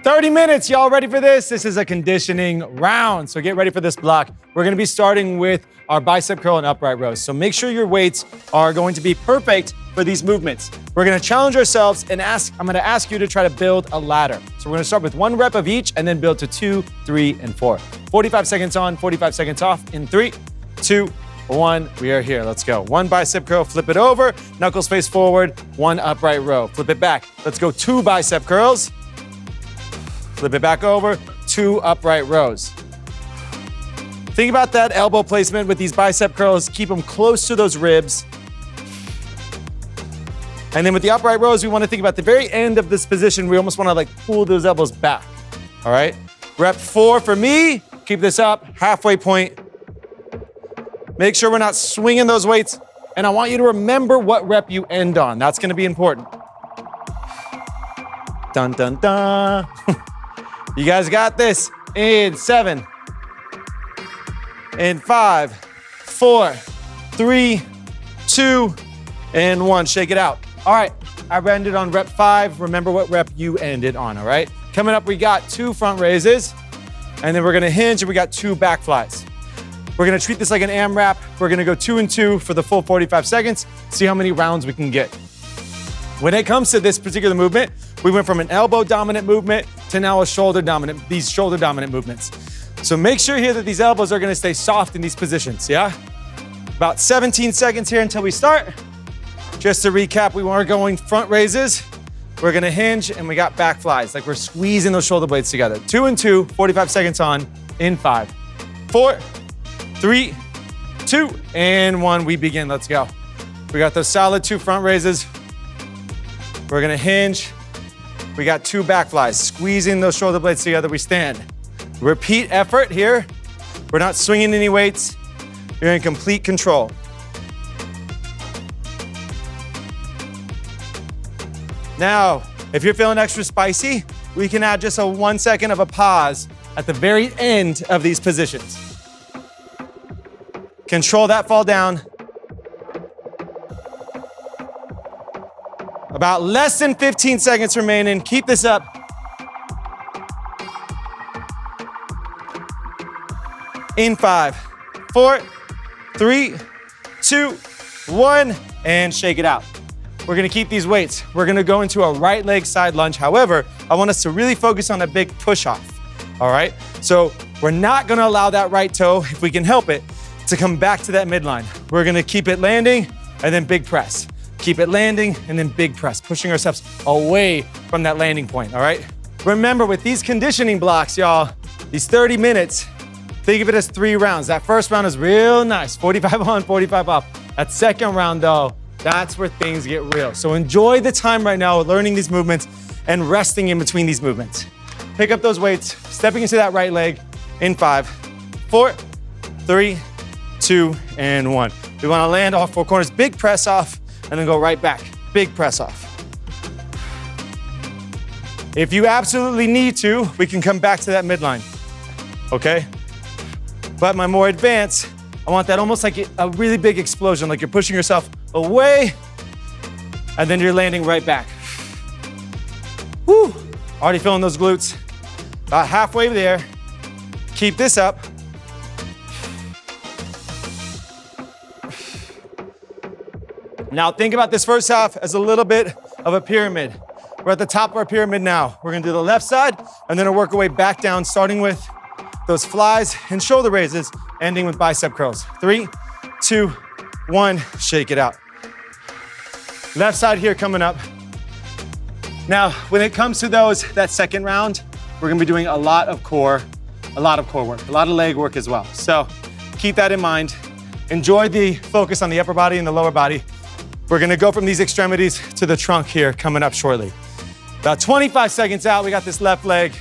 30 minutes, y'all ready for this? This is a conditioning round, so get ready for this block. We're gonna be starting with our bicep curl and upright rows. So make sure your weights are going to be perfect for these movements. We're gonna challenge ourselves and I'm gonna ask you to try to build a ladder. So we're gonna start with 1 rep of each and then build to 2, 3, and 4. 45 seconds on, 45 seconds off in 3, 2, 1, we are here, let's go. 1 bicep curl, flip it over, knuckles face forward, 1 upright row, flip it back. Let's go 2 bicep curls, flip it back over, 2 upright rows. Think about that elbow placement with these bicep curls, keep them close to those ribs. And then with the upright rows, we wanna think about the very end of this position, we almost wanna like pull those elbows back, all right? Rep 4 for me, keep this up, halfway point. Make sure we're not swinging those weights, and I want you to remember what rep you end on. That's gonna be important. Dun, dun, dun. You guys got this. In 7, in 5, 4, 3, 2, and 1. Shake it out. All right, I ended on rep 5. Remember what rep you ended on, all right? Coming up, we got 2 front raises, and then we're gonna hinge, and we got 2 back flies. We're gonna treat this like an AMRAP. We're gonna go 2 and 2 for the full 45 seconds, see how many rounds we can get. When it comes to this particular movement, we went from an elbow dominant movement to now a shoulder dominant, these shoulder dominant movements. So make sure here that these elbows are gonna stay soft in these positions, yeah? About 17 seconds here until we start. Just to recap, we are going front raises, we're gonna hinge, and we got back flies, like we're squeezing those shoulder blades together. 2 and 2, 45 seconds on, in 5, 4, 3, 2, and 1, we begin, let's go. We got those solid 2 front raises. We're gonna hinge. We got 2 back flies, squeezing those shoulder blades together, we stand. Repeat effort here. We're not swinging any weights. You're in complete control. Now, if you're feeling extra spicy, we can add just a 1 second of a pause at the very end of these positions. Control that fall down. About less than 15 seconds remaining. Keep this up. In 5, 4, 3, 2, 1, and shake it out. We're gonna keep these weights. We're gonna go into a right leg side lunge. However, I want us to really focus on a big push off, all right? So we're not gonna allow that right toe, if we can help it, to come back to that midline. We're gonna keep it landing and then big press. Keep it landing and then big press, pushing ourselves away from that landing point, all right? Remember, with these conditioning blocks, y'all, these 30 minutes, think of it as 3 rounds. That first round is real nice, 45 on, 45 off. That second round though, that's where things get real. So enjoy the time right now learning these movements and resting in between these movements. Pick up those weights, stepping into that right leg in 5, 4, 3, 2, and 1. We wanna land off 4 corners, big press off, and then go right back, big press off. If you absolutely need to, we can come back to that midline, okay? But my more advanced, I want that almost like a really big explosion, like you're pushing yourself away, and then you're landing right back. Woo! Already feeling those glutes. About halfway there. Keep this up. Now think about this first half as a little bit of a pyramid. We're at the top of our pyramid now. We're gonna do the left side, and then we'll work our way back down, starting with those flies and shoulder raises, ending with bicep curls. 3, 2, 1, shake it out. Left side here coming up. Now, when it comes to that second round, we're gonna be doing a lot of core work, a lot of leg work as well. So keep that in mind. Enjoy the focus on the upper body and the lower body. We're gonna go from these extremities to the trunk here coming up shortly. About 25 seconds out, we got this left leg.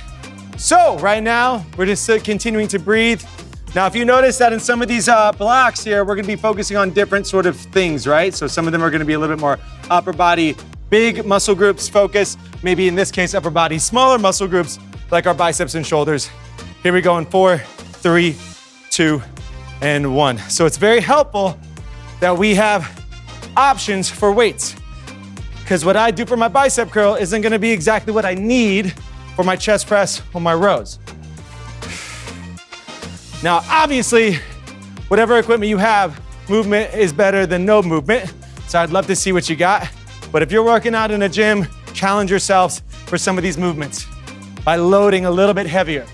So right now, we're just continuing to breathe. Now, if you notice that in some of these blocks here, we're gonna be focusing on different sort of things, right? So some of them are gonna be a little bit more upper body, big muscle groups focus. Maybe in this case, upper body, smaller muscle groups like our biceps and shoulders. Here we go in 4, 3, 2, and 1. So it's very helpful that we have options for weights, because what I do for my bicep curl isn't gonna be exactly what I need for my chest press on my rows. Now, obviously, whatever equipment you have, movement is better than no movement. So I'd love to see what you got. But if you're working out in a gym, challenge yourselves for some of these movements by loading a little bit heavier.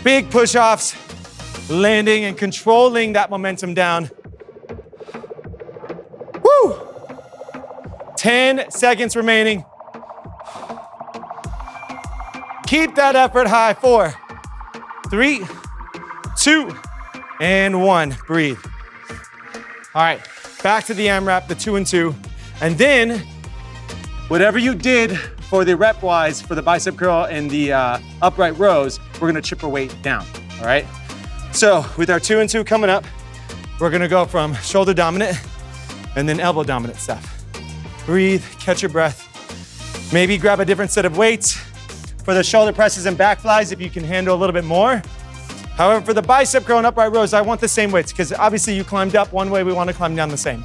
Big push-offs, landing and controlling that momentum down. Woo! 10 seconds remaining. Keep that effort high. 4, 3, 2, and 1. Breathe. All right, back to the AMRAP, the 2 and 2. And then, whatever you did for the rep-wise, for the bicep curl and the upright rows, we're gonna chip our weight down, all right? So with our 2 and 2 coming up, we're gonna go from shoulder dominant and then elbow dominant stuff. Breathe, catch your breath. Maybe grab a different set of weights. For the shoulder presses and back flies, if you can handle a little bit more. However, for the bicep curl and upright rows, I want the same weights because obviously you climbed up one way, we want to climb down the same.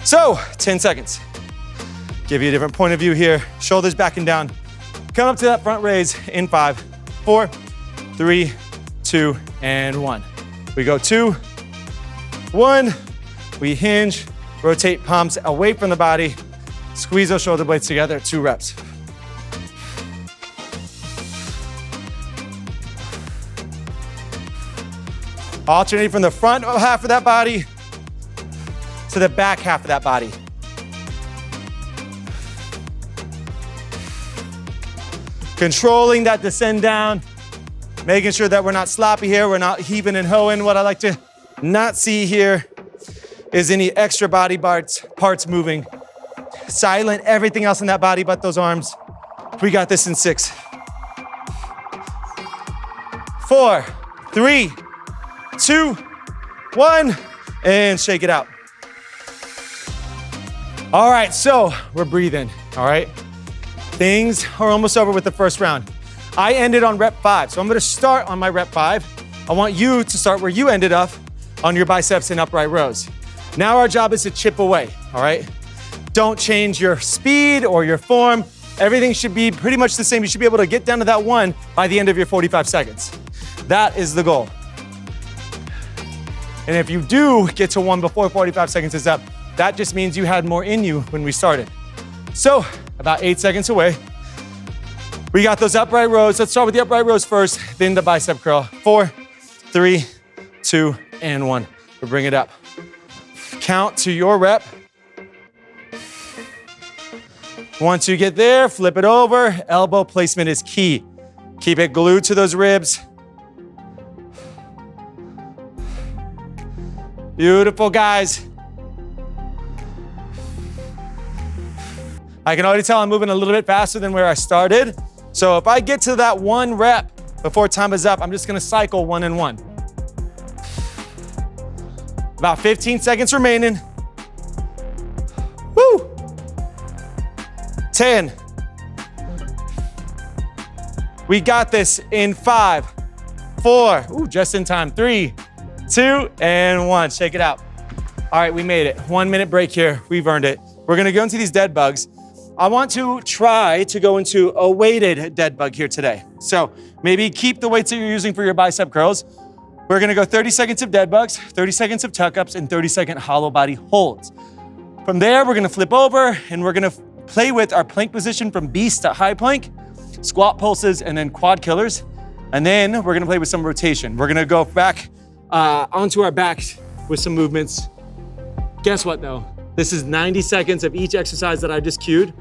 So, 10 seconds. Give you a different point of view here. Shoulders back and down. Come up to that front raise in 5, 4, 3, 2, and 1. We go 2, 1. We hinge, rotate palms away from the body. Squeeze those shoulder blades together, 2 reps. Alternate from the front half of that body to the back half of that body. Controlling that descend down, making sure that we're not sloppy here, we're not heaving and hoeing. What I like to not see here is any extra body parts moving. Silent everything else in that body but those arms. We got this in 6. 4, 3, 2, 1, and shake it out. All right, so we're breathing, all right? Things are almost over with the first round. I ended on rep 5, so I'm gonna start on my rep 5. I want you to start where you ended up on your biceps and upright rows. Now our job is to chip away, all right? Don't change your speed or your form. Everything should be pretty much the same. You should be able to get down to that 1 by the end of your 45 seconds. That is the goal. And if you do get to 1 before 45 seconds is up, that just means you had more in you when we started. So, about 8 seconds away. We got those upright rows. Let's start with the upright rows first, then the bicep curl. 4, 3, 2, and 1. We'll bring it up. Count to your rep. Once you get there, flip it over. Elbow placement is key. Keep it glued to those ribs. Beautiful, guys. I can already tell I'm moving a little bit faster than where I started. So if I get to that 1 rep before time is up, I'm just gonna cycle 1 and 1. About 15 seconds remaining. Woo! 10. We got this in 5, 4, ooh, just in time, 3, 2, and 1. Shake it out. All right, we made it. 1 minute break here. We've earned it. We're gonna go into these dead bugs. I want to try to go into a weighted dead bug here today. So maybe keep the weights that you're using for your bicep curls. We're gonna go 30 seconds of dead bugs, 30 seconds of tuck-ups, and 30-second hollow body holds. From there, we're gonna flip over and we're gonna play with our plank position from beast to high plank, squat pulses, and then quad killers. And then we're gonna play with some rotation. We're gonna go back onto our backs with some movements. Guess what though? This is 90 seconds of each exercise that I just cued.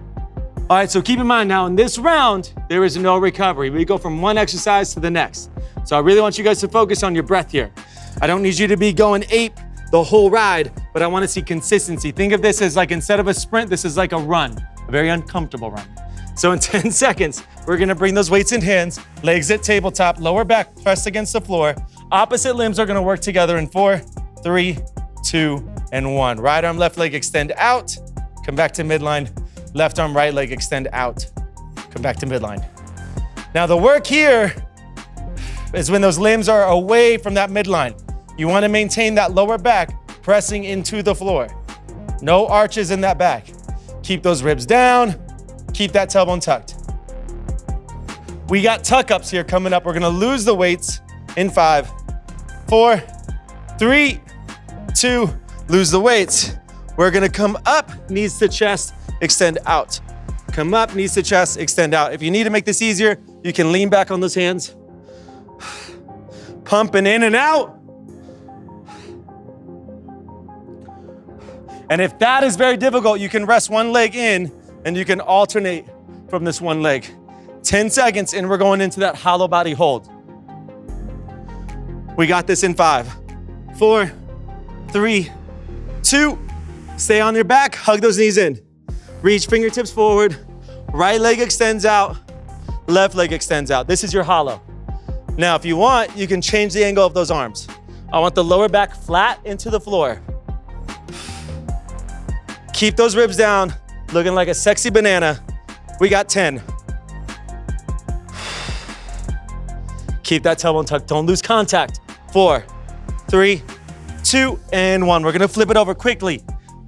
All right, so keep in mind now in this round, there is no recovery. We go from one exercise to the next. So I really want you guys to focus on your breath here. I don't need you to be going ape the whole ride, but I wanna see consistency. Think of this as like, instead of a sprint, this is like a run, a very uncomfortable run. So in 10 seconds, we're gonna bring those weights in hands, legs at tabletop, lower back pressed against the floor. Opposite limbs are gonna work together in 4, 3, 2, and 1. Right arm, left leg extend out, come back to midline. Left arm, right leg extend out, come back to midline. Now the work here is when those limbs are away from that midline. You wanna maintain that lower back pressing into the floor. No arches in that back. Keep those ribs down. Keep that tailbone tucked. We got tuck ups here coming up. We're gonna lose the weights in 5, 4, 3, 2, lose the weights. We're gonna come up, knees to chest, extend out. Come up, knees to chest, extend out. If you need to make this easier, you can lean back on those hands. Pumping in and out. And if that is very difficult, you can rest one leg in and you can alternate from this one leg. 10 seconds and we're going into that hollow body hold. We got this in 5, 4, 3, 2. Stay on your back, hug those knees in. Reach fingertips forward. Right leg extends out, left leg extends out. This is your hollow. Now, if you want, you can change the angle of those arms. I want the lower back flat into the floor. Keep those ribs down, looking like a sexy banana. We got 10. Keep that tailbone tucked, don't lose contact. 4, 3, 2, and 1. We're gonna flip it over quickly.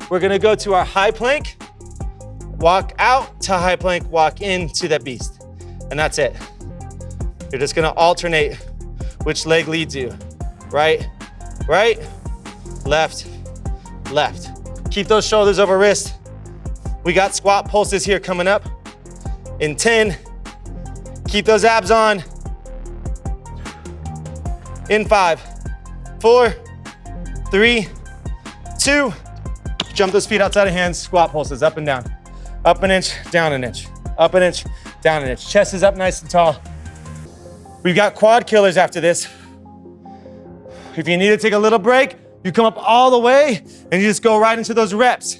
We're gonna go to our high plank, walk out to high plank, walk into that beast. And that's it. You're just gonna alternate which leg leads you. Right, right, left, left. Keep those shoulders over wrist. We got squat pulses here coming up. In 10, keep those abs on. In 5, 4, 3, 2, jump those feet outside of hands, squat pulses, up and down. Up an inch, down an inch. Up an inch, down an inch. Chest is up nice and tall. We've got quad killers after this. If you need to take a little break, you come up all the way and you just go right into those reps.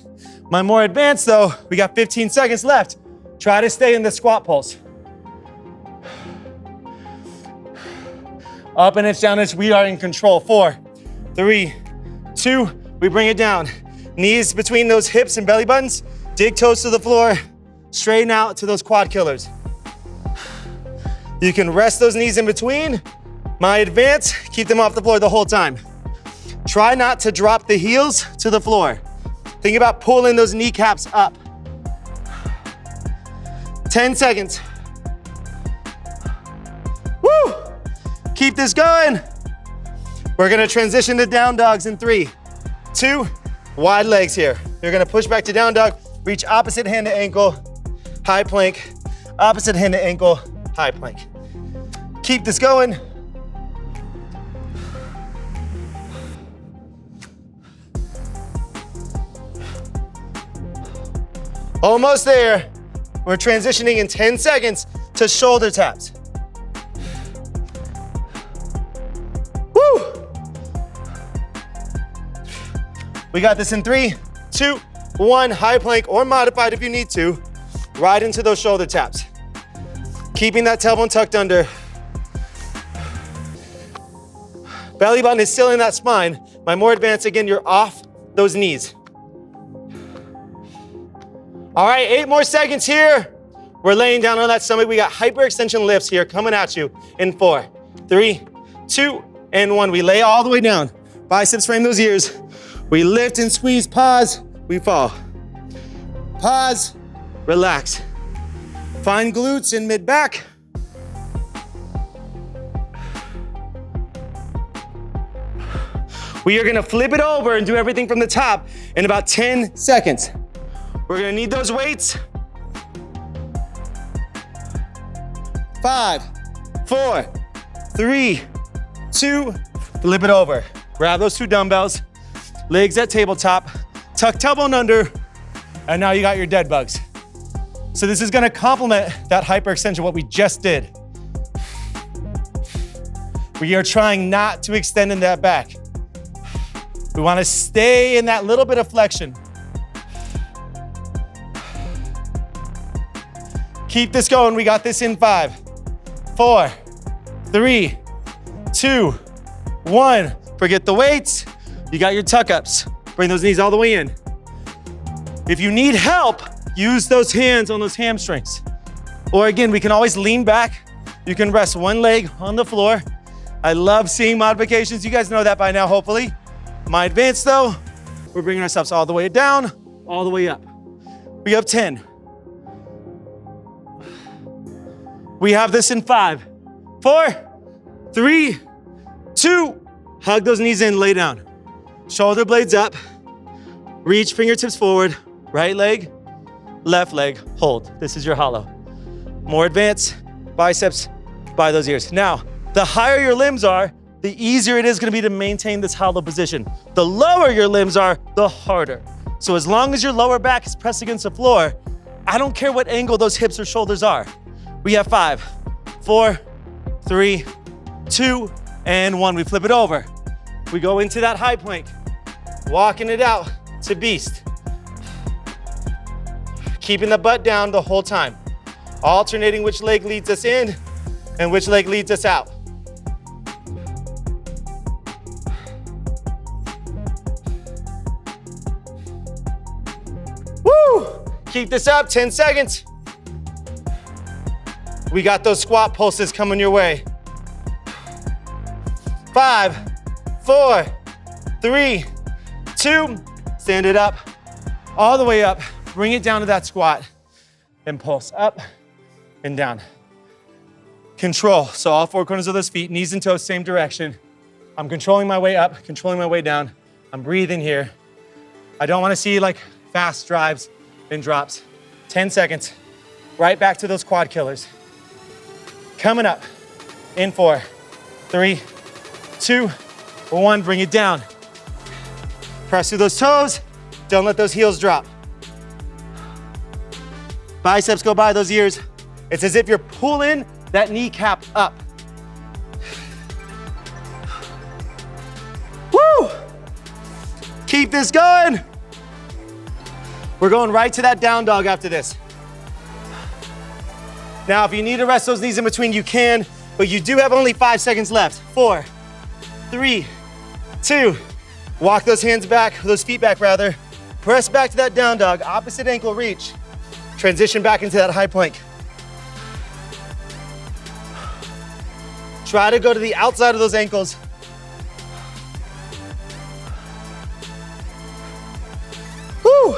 My more advanced though, we got 15 seconds left. Try to stay in the squat pulse. Up an inch, down an inch, we are in control. 4, 3, 2, we bring it down. Knees between those hips and belly buttons, dig toes to the floor, straighten out to those quad killers. You can rest those knees in between. My advance, keep them off the floor the whole time. Try not to drop the heels to the floor. Think about pulling those kneecaps up. 10 seconds. Woo! Keep this going. We're gonna transition to down dogs in 3, 2, wide legs here. You're gonna push back to down dog, reach opposite hand to ankle, high plank, opposite hand to ankle, high plank. Keep this going. Almost there. We're transitioning in 10 seconds to shoulder taps. Woo! We got this in 3, 2, 1. High plank or modified if you need to. Right into those shoulder taps. Keeping that tailbone tucked under. Belly button is still in that spine. My more advanced, again, you're off those knees. All right, 8 more seconds here. We're laying down on that stomach. We got hyperextension lifts here coming at you in 4, 3, 2, and 1. We lay all the way down. Biceps frame those ears. We lift and squeeze, pause, we fall. Pause, relax. Find glutes in mid-back. We are gonna flip it over and do everything from the top in about 10 seconds. We're gonna need those weights. 5, 4, 3, 2, flip it over. Grab those 2 dumbbells, legs at tabletop, tuck tailbone under, and now you got your dead bugs. So this is gonna complement that hyperextension, what we just did. We are trying not to extend in that back. We wanna stay in that little bit of flexion. Keep this going. We got this in 5, 4, 3, 2, 1. Forget the weights. You got your tuck ups. Bring those knees all the way in. If you need help, use those hands on those hamstrings. Or again, we can always lean back. You can rest one leg on the floor. I love seeing modifications. You guys know that by now, hopefully. My advanced though, we're bringing ourselves all the way down, all the way up. We have 10. We have this in 5, 4, 3, 2. Hug those knees in, lay down. Shoulder blades up. Reach fingertips forward. Right leg, left leg, hold. This is your hollow. More advanced, biceps by those ears. Now, the higher your limbs are, the easier it is gonna be to maintain this hollow position. The lower your limbs are, the harder. So as long as your lower back is pressed against the floor, I don't care what angle those hips or shoulders are. We have 5, 4, 3, 2, and 1. We flip it over. We go into that high plank, walking it out to beast. Keeping the butt down the whole time. Alternating which leg leads us in and which leg leads us out. Woo! Keep this up, 10 seconds. We got those squat pulses coming your way. 5, 4, 3, 2, stand it up, all the way up. Bring it down to that squat and pulse up and down. Control, so all 4 corners of those feet, knees and toes, same direction. I'm controlling my way up, controlling my way down. I'm breathing here. I don't wanna see like fast drives and drops. 10 seconds, right back to those quad killers. Coming up in 4, 3, 2, 1, bring it down. Press through those toes, don't let those heels drop. Biceps go by those ears. It's as if you're pulling that kneecap up. Woo! Keep this going. We're going right to that down dog after this. Now, if you need to rest those knees in between, you can, but you do have only 5 seconds left. 4, 3, 2. Walk those hands back, those feet back rather. Press back to that down dog, opposite ankle reach. Transition back into that high plank. Try to go to the outside of those ankles. Woo!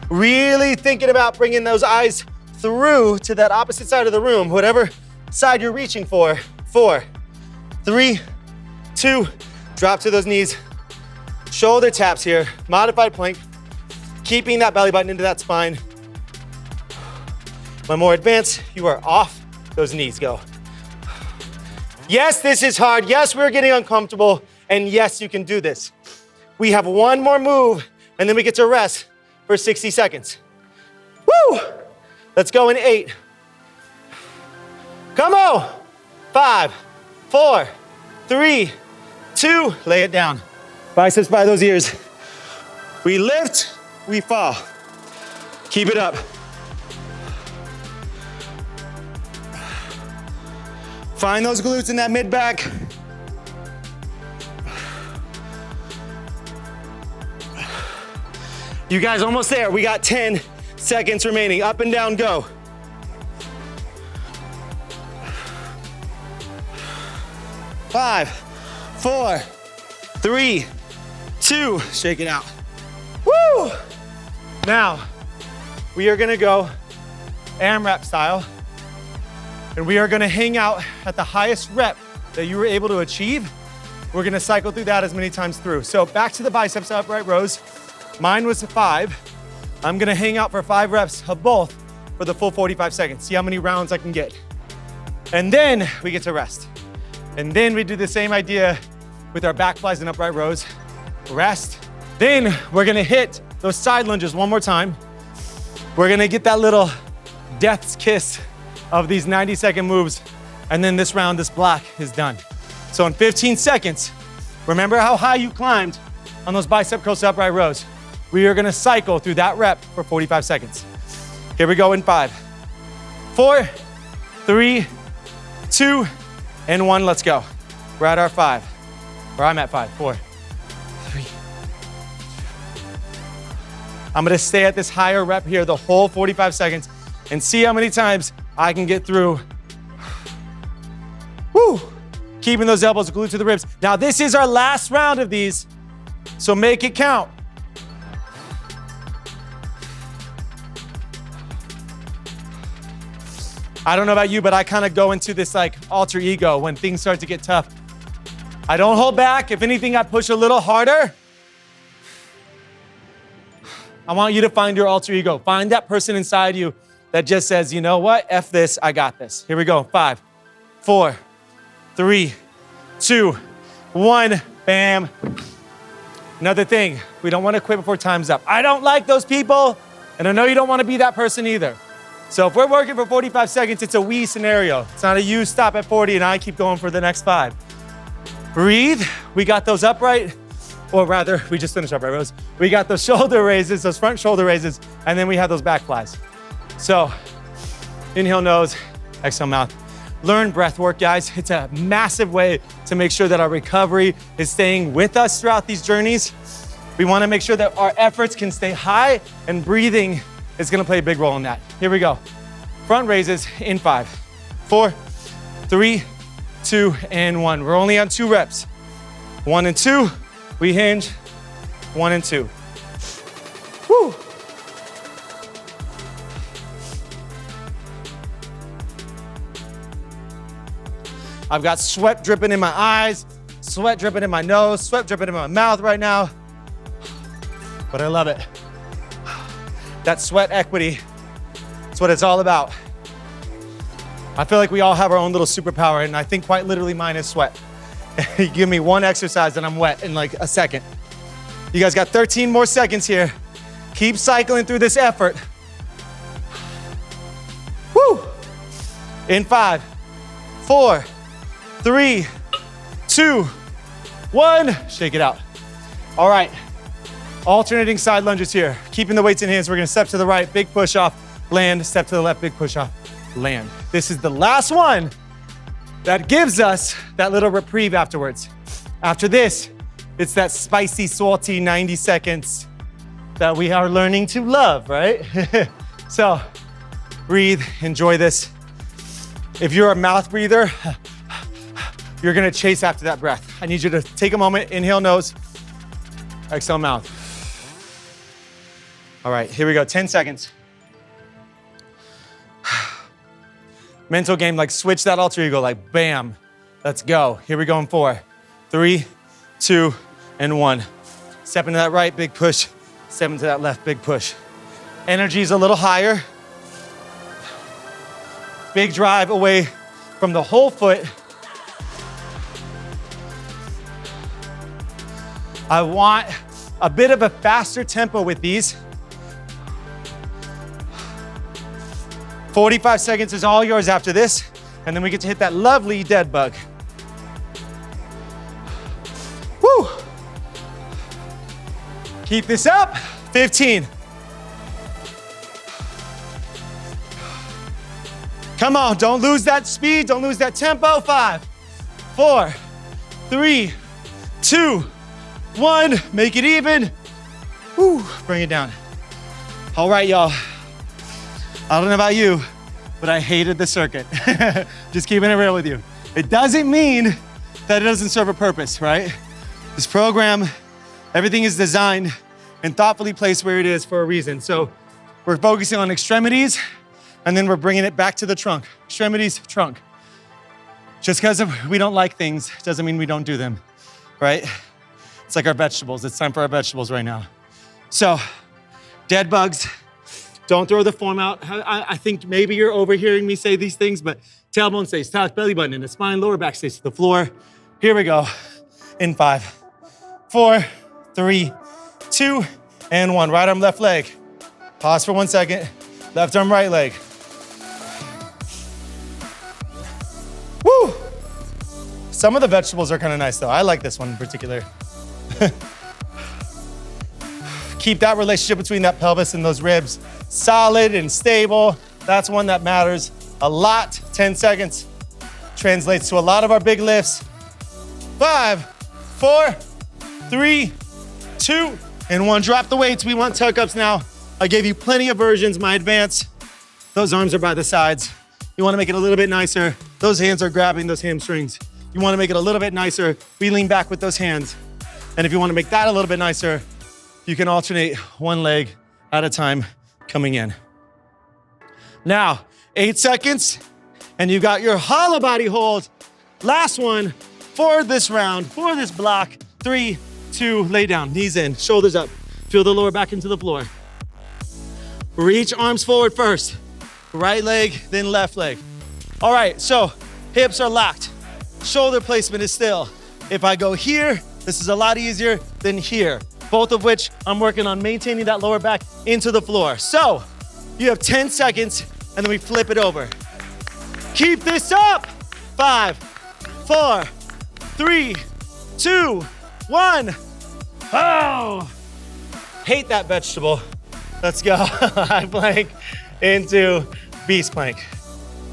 Really thinking about bringing those eyes through to that opposite side of the room, whatever side you're reaching for. 4, 3, 2, drop to those knees. Shoulder taps here, modified plank. Keeping that belly button into that spine. When more advanced, you are off those knees, go. Yes, this is hard. Yes, we're getting uncomfortable. And yes, you can do this. We have one more move and then we get to rest for 60 seconds. Woo! Let's go in 8. Come on. 5, 4, 3, 2, lay it down. Biceps by those ears. We lift. We fall. Keep it up. Find those glutes in that mid back. You guys almost there. We got 10 seconds remaining. Up and down, go. Five, 4, 3, 2, shake it out. Woo! Now, we are gonna go AMRAP style, and we are gonna hang out at the highest rep that you were able to achieve. We're gonna cycle through that as many times through. So back to the biceps upright rows. Mine was 5. I'm gonna hang out for 5 reps of both for the full 45 seconds. See how many rounds I can get. And then we get to rest. And then we do the same idea with our back flies and upright rows. Rest. Then we're gonna hit those side lunges one more time. We're gonna get that little death's kiss of these 90-second moves. And then this round, this block is done. So in 15 seconds, remember how high you climbed on those bicep curls to upright rows. We are gonna cycle through that rep for 45 seconds. Here we go in 5, 4, 3, 2, and 1, let's go. We're at our 5, or I'm at 5, 4, 3. I'm gonna stay at this higher rep here the whole 45 seconds and see how many times I can get through. Woo! Keeping those elbows glued to the ribs. Now this is our last round of these, so make it count. I don't know about you, but I kind of go into this like alter ego when things start to get tough. I don't hold back. If anything, I push a little harder. I want you to find your alter ego. Find that person inside you that just says, you know what? F this, I got this. Here we go. 5, 4, 3, 2, 1. Bam. Another thing, we don't want to quit before time's up. I don't like those people, and I know you don't want to be that person either. So if we're working for 45 seconds, it's a we scenario. It's not a you stop at 40 and I keep going for the next 5. Breathe. We got those upright, or rather, we just finished upright rows. We got those shoulder raises, those front shoulder raises, and then we have those back flies. So inhale nose, exhale mouth. Learn breath work, guys. It's a massive way to make sure that our recovery is staying with us throughout these journeys. We want to make sure that our efforts can stay high, and breathing is going to play a big role in that. Here we go. Front raises in 5, 4, 3, 2, and 1. We're only on 2 reps. 1 and 2, we hinge. 1 and 2. Woo. I've got sweat dripping in my eyes, sweat dripping in my nose, sweat dripping in my mouth right now. But I love it. That sweat equity, it's what it's all about. I feel like we all have our own little superpower, and I think quite literally mine is sweat. You give me one exercise and I'm wet in like a second. You guys got 13 more seconds here. Keep cycling through this effort. Woo! In 5, 4, 3, 2, 1. Shake it out. All right. Alternating side lunges here. Keeping the weights in hands. We're gonna step to the right, big push off, land, step to the left, big push off, land. This is the last one that gives us that little reprieve afterwards. After this, it's that spicy, salty 90 seconds that we are learning to love, right? So breathe, enjoy this. If you're a mouth breather, you're gonna chase after that breath. I need you to take a moment, inhale nose, exhale mouth. All right, here we go, 10 seconds. Mental game, like switch that alter ego, like bam, let's go. Here we go in 4, 3, 2, and 1. Step into that right, big push. Step into that left, big push. Energy's a little higher. Big drive away from the whole foot. I want a bit of a faster tempo with these. 45 seconds is all yours after this, and then we get to hit that lovely dead bug. Woo! Keep this up, 15. Come on, don't lose that speed, don't lose that tempo. 5, 4, 3, 2, 1, make it even. Woo, bring it down. All right, y'all. I don't know about you, but I hated the circuit. Just keeping it real with you. It doesn't mean that it doesn't serve a purpose, right? This program, everything is designed and thoughtfully placed where it is for a reason. So we're focusing on extremities, and then we're bringing it back to the trunk. Extremities, trunk. Just because we don't like things doesn't mean we don't do them, right? It's like our vegetables. It's time for our vegetables right now. So, dead bugs. Don't throw the form out. I think maybe you're overhearing me say these things, but tailbone stays tucked, belly button in the spine, lower back stays to the floor. Here we go. In 5, 4, 3, 2, and 1. Right arm, left leg. Pause for 1 second. Left arm, right leg. Woo! Some of the vegetables are kind of nice though. I like this one in particular. Keep that relationship between that pelvis and those ribs solid and stable. That's one that matters a lot. 10 seconds translates to a lot of our big lifts. 5, 4, 3, 2, and 1. Drop the weights. We want tuck-ups now. I gave you plenty of versions. My advance, those arms are by the sides. You wanna make it a little bit nicer. Those hands are grabbing those hamstrings. You wanna make it a little bit nicer. We lean back with those hands. And if you wanna make that a little bit nicer, you can alternate one leg at a time coming in. Now, 8 seconds, And you got your hollow body hold. Last one for this round, for this block. 3, 2, lay down, knees in, shoulders up. Feel the lower back into the floor. Reach arms forward first. Right leg, then left leg. All right, so hips are locked. Shoulder placement is still. If I go here, this is a lot easier than here. Both of which I'm working on maintaining that lower back into the floor. So you have 10 seconds and then we flip it over. Keep this up. 5, 4, 3, 2, 1. Oh, hate that vegetable. Let's go. High plank into beast plank.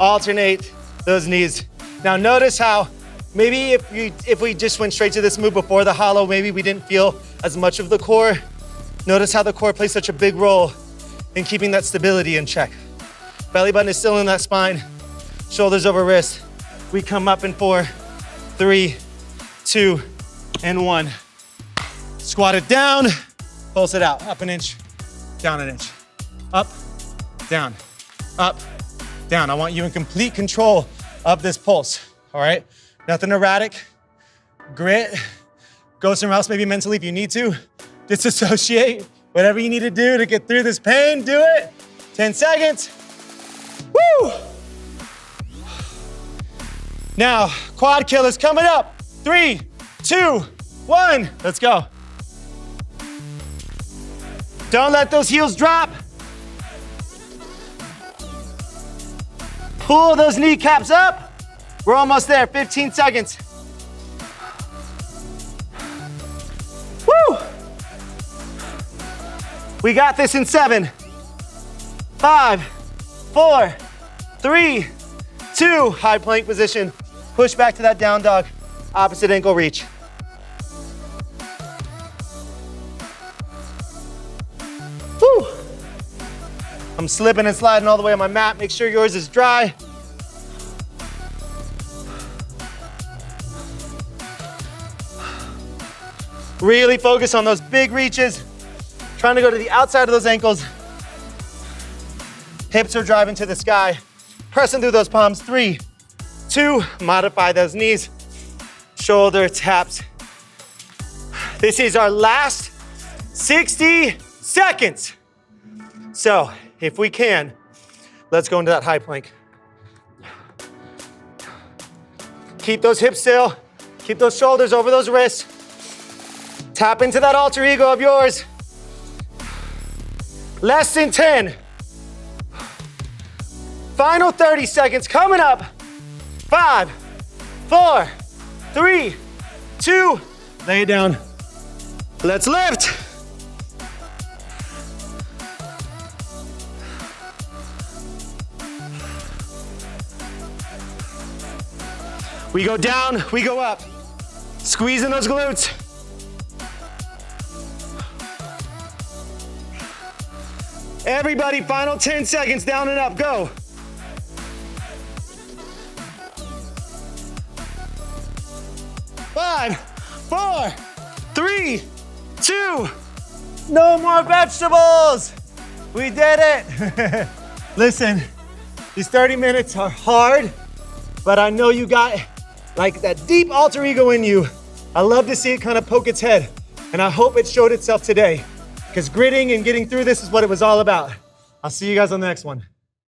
Alternate those knees. Now notice how maybe if we just went straight to this move before the hollow, maybe we didn't feel as much of the core. Notice how the core plays such a big role in keeping that stability in check. Belly button is still in that spine. Shoulders over wrist. We come up in 4, 3, 2, and 1. Squat it down, pulse it out. Up an inch, down an inch. Up, down, up, down. I want you in complete control of this pulse, all right? Nothing erratic. Grit. Go somewhere else maybe mentally if you need to. Disassociate. Whatever you need to do to get through this pain, do it. 10 seconds. Woo! Now, quad killers coming up. 3, 2, 1. Let's go. Don't let those heels drop. Pull those kneecaps up. We're almost there, 15 seconds. Woo! We got this in 7, 5, 4, 3, 2. High plank position. Push back to that down dog. Opposite ankle reach. Woo! I'm slipping and sliding all the way on my mat. Make sure yours is dry. Really focus on those big reaches. Trying to go to the outside of those ankles. Hips are driving to the sky. Pressing through those palms. 3, 2, modify those knees. Shoulder taps. This is our last 60 seconds. So if we can, let's go into that high plank. Keep those hips still. Keep those shoulders over those wrists. Tap into that alter ego of yours. Less than 10. Final 30 seconds coming up. 5, 4, 3, 2. Lay it down. Let's lift. We go down, we go up. Squeezing those glutes. Everybody, final 10 seconds, down and up, go. Five, 4, 3, 2. No more vegetables. We did it. Listen, these 30 minutes are hard, but I know you got like that deep alter ego in you. I love to see it kind of poke its head, and I hope it showed itself today, because gritting and getting through this is what it was all about. I'll see you guys on the next one.